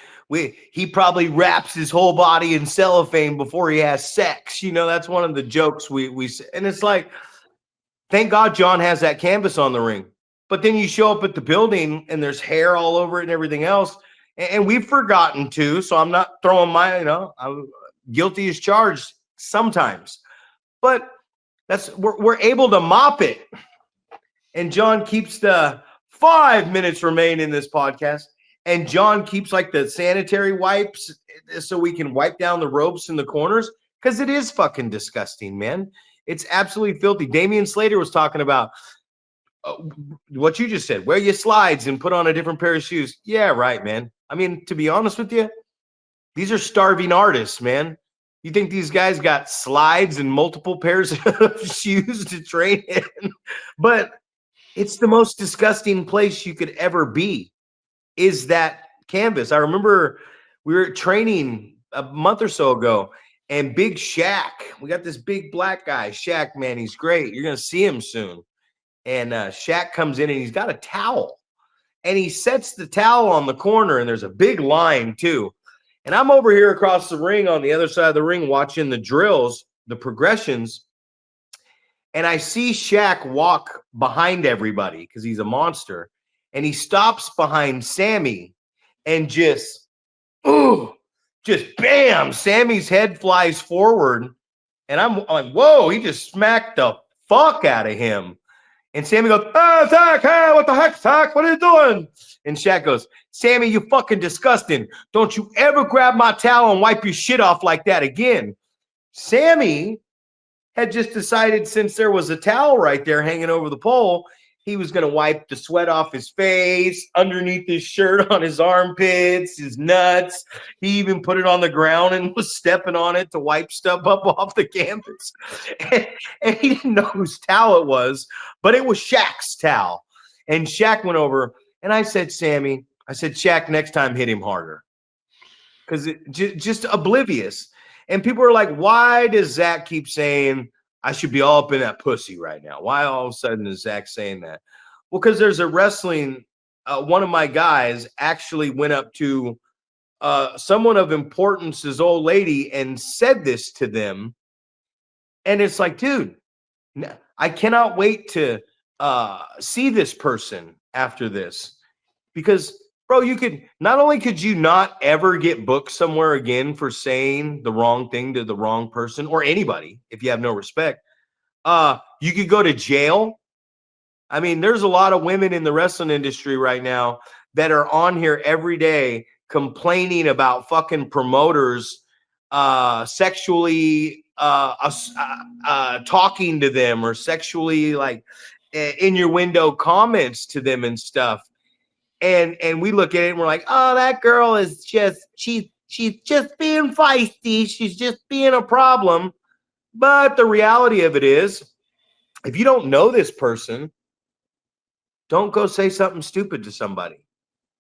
He probably wraps his whole body in cellophane before he has sex. That's one of the jokes we say. And it's like, thank God John has that canvas on the ring, But then you show up at the building and there's hair all over it and everything else. And we've forgotten to. So I'm not throwing I'm guilty as charged sometimes. But we're able to mop it. And John keeps the 5 minutes remain in this podcast. And John keeps like the sanitary wipes so we can wipe down the ropes in the corners because it is fucking disgusting, man. It's absolutely filthy. Damian Slater was talking about what you just said. Wear your slides and put on a different pair of shoes. Yeah, right, man. I mean, to be honest with you, these are starving artists, man. You think these guys got slides and multiple pairs of shoes to train in? But it's the most disgusting place you could ever be, is that canvas. I remember we were training a month or so ago, and Big Shaq, we got this big black guy, Shaq, man, he's great. You're going to see him soon. And Shaq comes in and he's got a towel. And he sets the towel on the corner, and there's a big line too. And I'm over here across the ring on the other side of the ring watching the drills, the progressions. And I see Shaq walk behind everybody because he's a monster. And he stops behind Sammy and just bam, Sammy's head flies forward. And I'm like, whoa, he just smacked the fuck out of him. And Sammy goes, "Oh, Zach, hey, what the heck, Zach? What are you doing?" And Shaq goes, "Sammy, you fucking disgusting. Don't you ever grab my towel and wipe your shit off like that again." Sammy had just decided, since there was a towel right there hanging over the pole, he was going to wipe the sweat off his face, underneath his shirt, on his armpits, his nuts. He even put it on the ground and was stepping on it to wipe stuff up off the canvas. And he didn't know whose towel it was, but it was Shaq's towel. And Shaq went over, and I said, Sammy, I said, Shaq, next time hit him harder. Because just oblivious. And people are like, why does Zach keep saying I should be all up in that pussy right now? Why all of a sudden is Zach saying that? Well, because there's a wrestling, one of my guys actually went up to someone of importance, his old lady, and said this to them. And it's like, dude, I cannot wait to see this person after this. Because, bro, you could not only could you not ever get booked somewhere again for saying the wrong thing to the wrong person or anybody if you have no respect, you could go to jail. I mean, there's a lot of women in the wrestling industry right now that are on here every day complaining about fucking promoters sexually talking to them or sexually like in your window comments to them and stuff. And we look at it and we're like, oh, that girl is just, she's just being feisty. She's just being a problem. But the reality of it is, if you don't know this person, don't go say something stupid to somebody.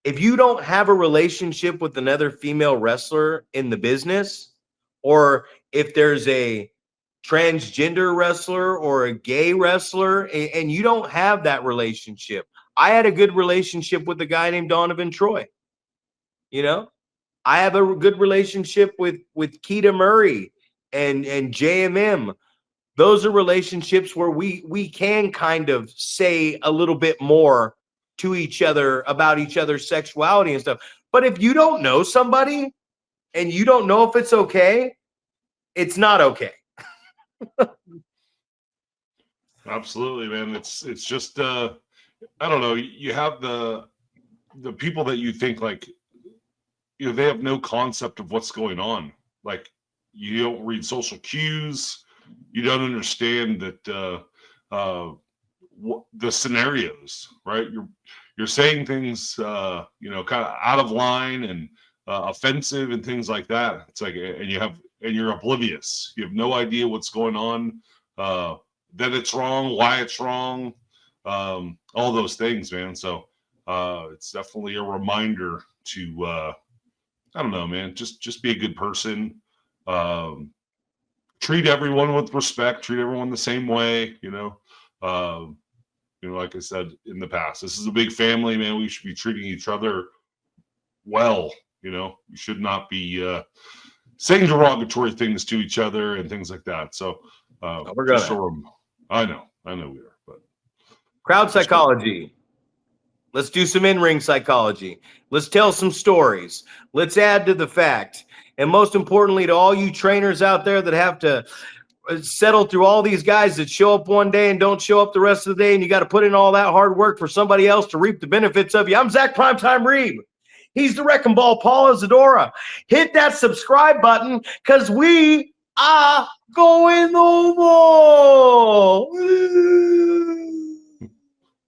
If you don't have a relationship with another female wrestler in the business, or if there's a transgender wrestler or a gay wrestler, and you don't have that relationship. I had a good relationship with a guy named Donovan Troy. You know, I have a good relationship with Keita Murray and JMM. Those are relationships where we can kind of say a little bit more to each other about each other's sexuality and stuff. But if you don't know somebody and you don't know if it's okay, it's not okay. Absolutely, man. It's just I don't know. You have the people that you think like, you know, they have no concept of what's going on. Like, you don't read social cues. You don't understand that the scenarios, right? You're saying things, you know, kind of out of line and offensive and things like that. It's like, and you're oblivious. You have no idea what's going on, that it's wrong, why it's wrong, all those things, man. So it's definitely a reminder to, I don't know, man, just be a good person. Treat everyone with respect, treat everyone the same way, you know, like I said in the past, this is a big family, man. We should be treating each other well, you know. You should not be saying derogatory things to each other and things like that. So we're gonna. I know we are, but crowd psychology. Let's do some in-ring psychology. Let's tell some stories. Let's add to the fact. And most importantly, to all you trainers out there that have to settle through all these guys that show up one day and don't show up the rest of the day, and you got to put in all that hard work for somebody else to reap the benefits of you. I'm Zach Primetime Reeb. He's the Wrecking Ball, Paul Isadora. Hit that subscribe button because we are going over.